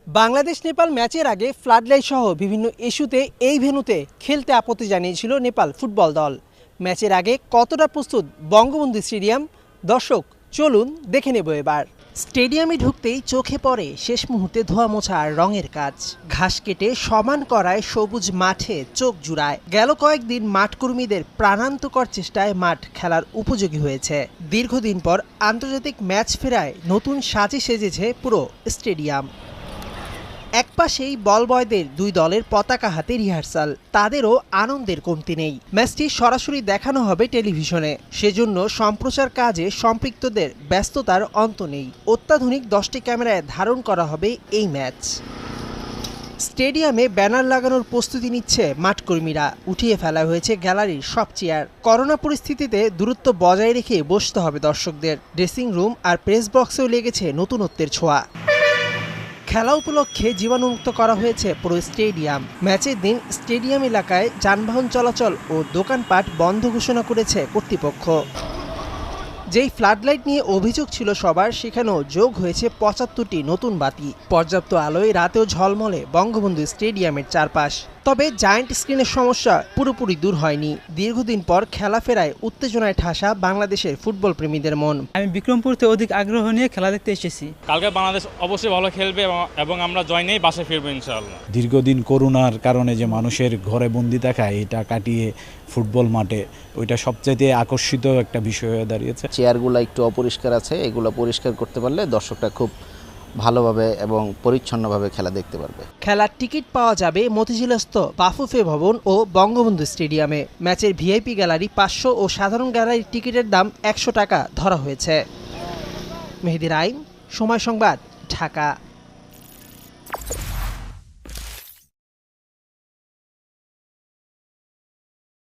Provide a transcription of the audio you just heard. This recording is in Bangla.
বাংলাদেশ নেপাল ম্যাচের আগে ফ্লাডলাইট সহ বিভিন্ন ইস্যুতে এই ভেন্যুতে খেলতে আপত্তি জানিয়েছিল নেপাল ফুটবল দল। ম্যাচের আগে কতটা প্রস্তুত বঙ্গবন্ধু স্টেডিয়াম, দর্শক চলুন দেখে নেব এবার। স্টেডিয়ামে ঢুকতেই চোখে পড়ে শেষ মুহূর্তে ধোয়া মোছা আর রঙের কাজ। ঘাস কেটে সমান করায় সবুজ মাঠে চোখ জুড়ায়। গেল কয়েকদিন মাঠকর্মীদের প্রাণান্তকর চেষ্টায় মাঠ খেলার উপযোগী হয়েছে। দীর্ঘদিন পর আন্তর্জাতিক ম্যাচ ফেরায় নতুন সাজে সেজেছে পুরো স্টেডিয়াম। একপাশেই বল বয়দের দুই দলের পতাকা হাতে রিহার্সাল, তাদেরও আনন্দের কমতি নেই। ম্যাচটি সরাসরি দেখানো হবে টেলিভিশনে, সেজন্য সম্প্রচার কাজে সম্পৃক্তদের ব্যস্ততার অন্ত নেই। অত্যাধুনিক 10টি ক্যামেরায় ধারণ করা হবে এই ম্যাচ। স্টেডিয়ামে ব্যানার লাগানোর প্রস্তুতি নিচ্ছে মাঠকর্মীরা। উঠিয়ে ফেলা হয়েছে গ্যালারির সব চেয়ার। করোনা পরিস্থিতিতে দূরত্ব বজায় রেখে বসতে হবে দর্শকদের। ড্রেসিং রুম আর প্রেস বক্সেও লেগেছে নতুনত্বের ছোঁয়া। খেলা উপলক্ষে জীবাণুমুক্ত করা হয়েছে পুরো স্টেডিয়াম। ম্যাচের দিন স্টেডিয়াম এলাকায় যানবাহন চলাচল ও দোকানপাট বন্ধ ঘোষণা করেছে কর্তৃপক্ষ। যেই ফ্লাডলাইট নিয়ে অভিযোগ ছিল সবার, সেখানেও যোগ হয়েছে 75টি নতুন বাতি। পর্যাপ্ত আলোয় রাতেও ঝলমলে বঙ্গবন্ধু স্টেডিয়ামের চারপাশ। তবে জায়ান্ট স্ক্রিনের সমস্যা পুরোপুরি দূর হয়নি। দীর্ঘদিন পর খেলা ফেরায় উত্তেজনায় ঠাসা বাংলাদেশের ফুটবল প্রেমীদের মন। আমি বিক্রমপুরতে অধিক আগ্রহ নিয়ে খেলা দেখতে এসেছি। কালকে বাংলাদেশ অবশ্যই ভালো খেলবে এবং আমরা জয় নিয়েই বাসায় ফিরবো ইনশাআল্লাহ। দীর্ঘদিন করোনার কারণে যে মানুষের ঘরে বন্দি থাকা, এটা কাটিয়ে ফুটবল মাঠে ওইটা সবচাইতে আকর্ষিত একটা বিষয় হয়ে দাঁড়িয়েছে। চেয়ারগুলো একটু অপরিষ্কার আছে, এগুলো পরিষ্কার করতে পারলে দর্শকরা খুব ভালোভাবে এবং পরিচ্ছন্নভাবে খেলা দেখতে পারবে। খেলার টিকিট পাওয়া যাবে মতিঝিলস্থ বাফুফে ভবন ও বঙ্গবন্ধু স্টেডিয়ামে। ম্যাচের ভিআইপি গ্যালারি 500 ও সাধারণ গ্যালারির টিকিটের দাম 100 টাকা ধরা হয়েছে। মেহেদি রাইম, সময় সংবাদ, ঢাকা।